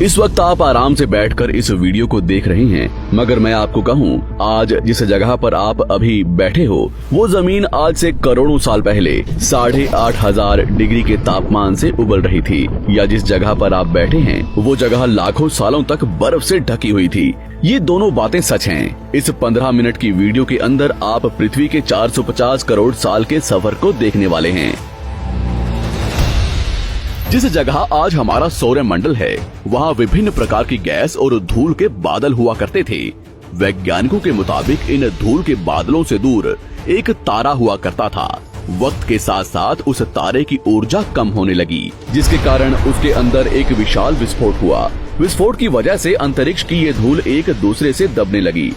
इस वक्त आप आराम से बैठकर इस वीडियो को देख रहे हैं, मगर मैं आपको कहूं, आज जिस जगह पर आप अभी बैठे हो वो जमीन आज से करोड़ों साल पहले 8,500 डिग्री के तापमान से उबल रही थी, या जिस जगह पर आप बैठे हैं वो जगह लाखों सालों तक बर्फ से ढकी हुई थी। ये दोनों बातें सच हैं। इस 15 मिनट की वीडियो के अंदर आप पृथ्वी के 450 करोड़ साल के सफर को देखने वाले हैं। जिस जगह आज हमारा सौरमंडल है, वहाँ विभिन्न प्रकार की गैस और धूल के बादल हुआ करते थे। वैज्ञानिकों के मुताबिक इन धूल के बादलों से दूर एक तारा हुआ करता था। वक्त के साथ साथ उस तारे की ऊर्जा कम होने लगी, जिसके कारण उसके अंदर एक विशाल विस्फोट हुआ। विस्फोट की वजह से अंतरिक्ष की ये धूल एक दूसरे से दबने लगी।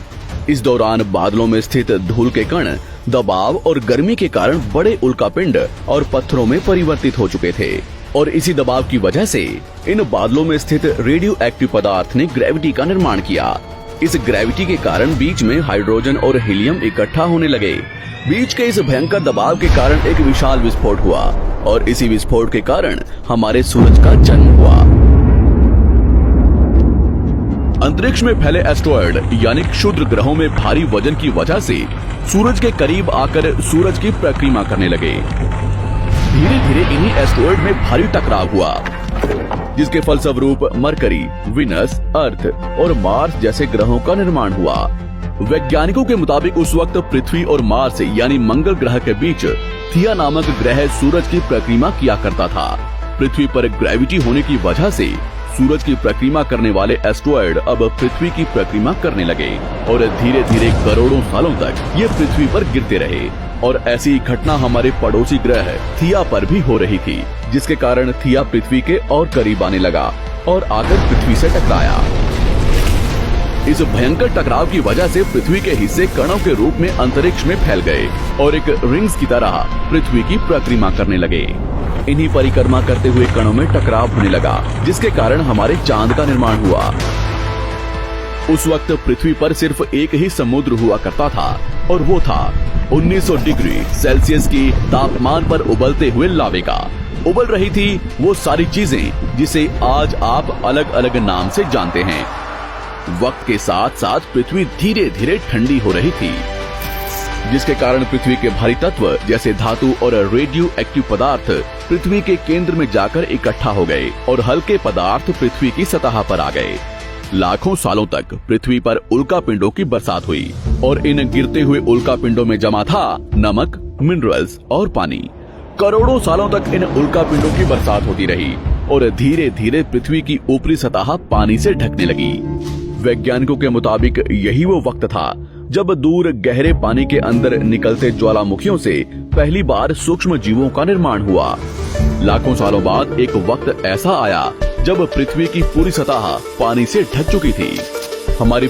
इस दौरान बादलों में स्थित धूल के कण दबाव और गर्मी के कारण बड़े उल्कापिंड और पत्थरों में परिवर्तित हो चुके थे, और इसी दबाव की वजह से इन बादलों में स्थित रेडियो एक्टिव पदार्थ ने ग्रेविटी का निर्माण किया। इस ग्रेविटी के कारण बीच में हाइड्रोजन और हीलियम इकट्ठा होने लगे। बीच के इस भयंकर दबाव के कारण एक विशाल विस्फोट हुआ, और इसी विस्फोट के कारण हमारे सूरज का जन्म हुआ। अंतरिक्ष में फैले एस्ट्रॉयड यानी क्षुद्र ग्रहों में भारी वजन की वजह से सूरज के करीब आकर सूरज की परिक्रमा करने लगे। धीरे धीरे इन्हीं एस्ट्रॉयड में भारी टकराव हुआ, जिसके फलस्वरूप मरकरी, विनस, अर्थ और मार्स जैसे ग्रहों का निर्माण हुआ। वैज्ञानिकों के मुताबिक उस वक्त पृथ्वी और मार्स यानी मंगल ग्रह के बीच थिया नामक ग्रह सूरज की परिक्रमा किया करता था। पृथ्वी पर ग्रेविटी होने की वजह से सूरज की परिक्रमा करने वाले एस्ट्रॉयड अब पृथ्वी की परिक्रमा करने लगे, और धीरे धीरे करोड़ों सालों तक ये पृथ्वी पर गिरते रहे। और ऐसी घटना हमारे पड़ोसी ग्रह थिया पर भी हो रही थी, जिसके कारण थिया पृथ्वी के और करीब आने लगा और आकर पृथ्वी से टकराया। इस भयंकर टकराव की वजह से पृथ्वी के हिस्से कणों के रूप में अंतरिक्ष में फैल गए और एक रिंग्स की तरह पृथ्वी की परिक्रमा करने लगे। इन्हीं परिक्रमा करते हुए कणों में टकराव होने लगा, जिसके कारण हमारे चांद का निर्माण हुआ। उस वक्त पृथ्वी पर सिर्फ एक ही समुद्र हुआ करता था, और वो था 1900 डिग्री सेल्सियस की तापमान पर उबलते हुए लावे का। उबल रही थी वो सारी चीजें जिसे आज आप अलग अलग नाम से जानते हैं। वक्त के साथ साथ पृथ्वी धीरे धीरे ठंडी हो रही थी, जिसके कारण पृथ्वी के भारी तत्व जैसे धातु और रेडियो एक्टिव पदार्थ पृथ्वी के केंद्र में जाकर इकट्ठा हो गए, और हल्के पदार्थ पृथ्वी की सतह पर आ गए। लाखों सालों तक पृथ्वी पर उल्कापिंडों की बरसात हुई, और इन गिरते हुए उल्कापिंडों में जमा था नमक, मिनरल्स और पानी। करोड़ों सालों तक इन उल्कापिंडों की बरसात होती रही, और धीरे धीरे पृथ्वी की ऊपरी सतह पानी से ढकने लगी। वैज्ञानिकों के मुताबिक यही वो वक्त था जब दूर गहरे पानी के अंदर निकलते ज्वालामुखियों से पहली बार सूक्ष्म जीवों का निर्माण हुआ। लाखों सालों बाद एक वक्त ऐसा आया जब पृथ्वी की पूरी सतह पानी से ढक चुकी थी। हमारी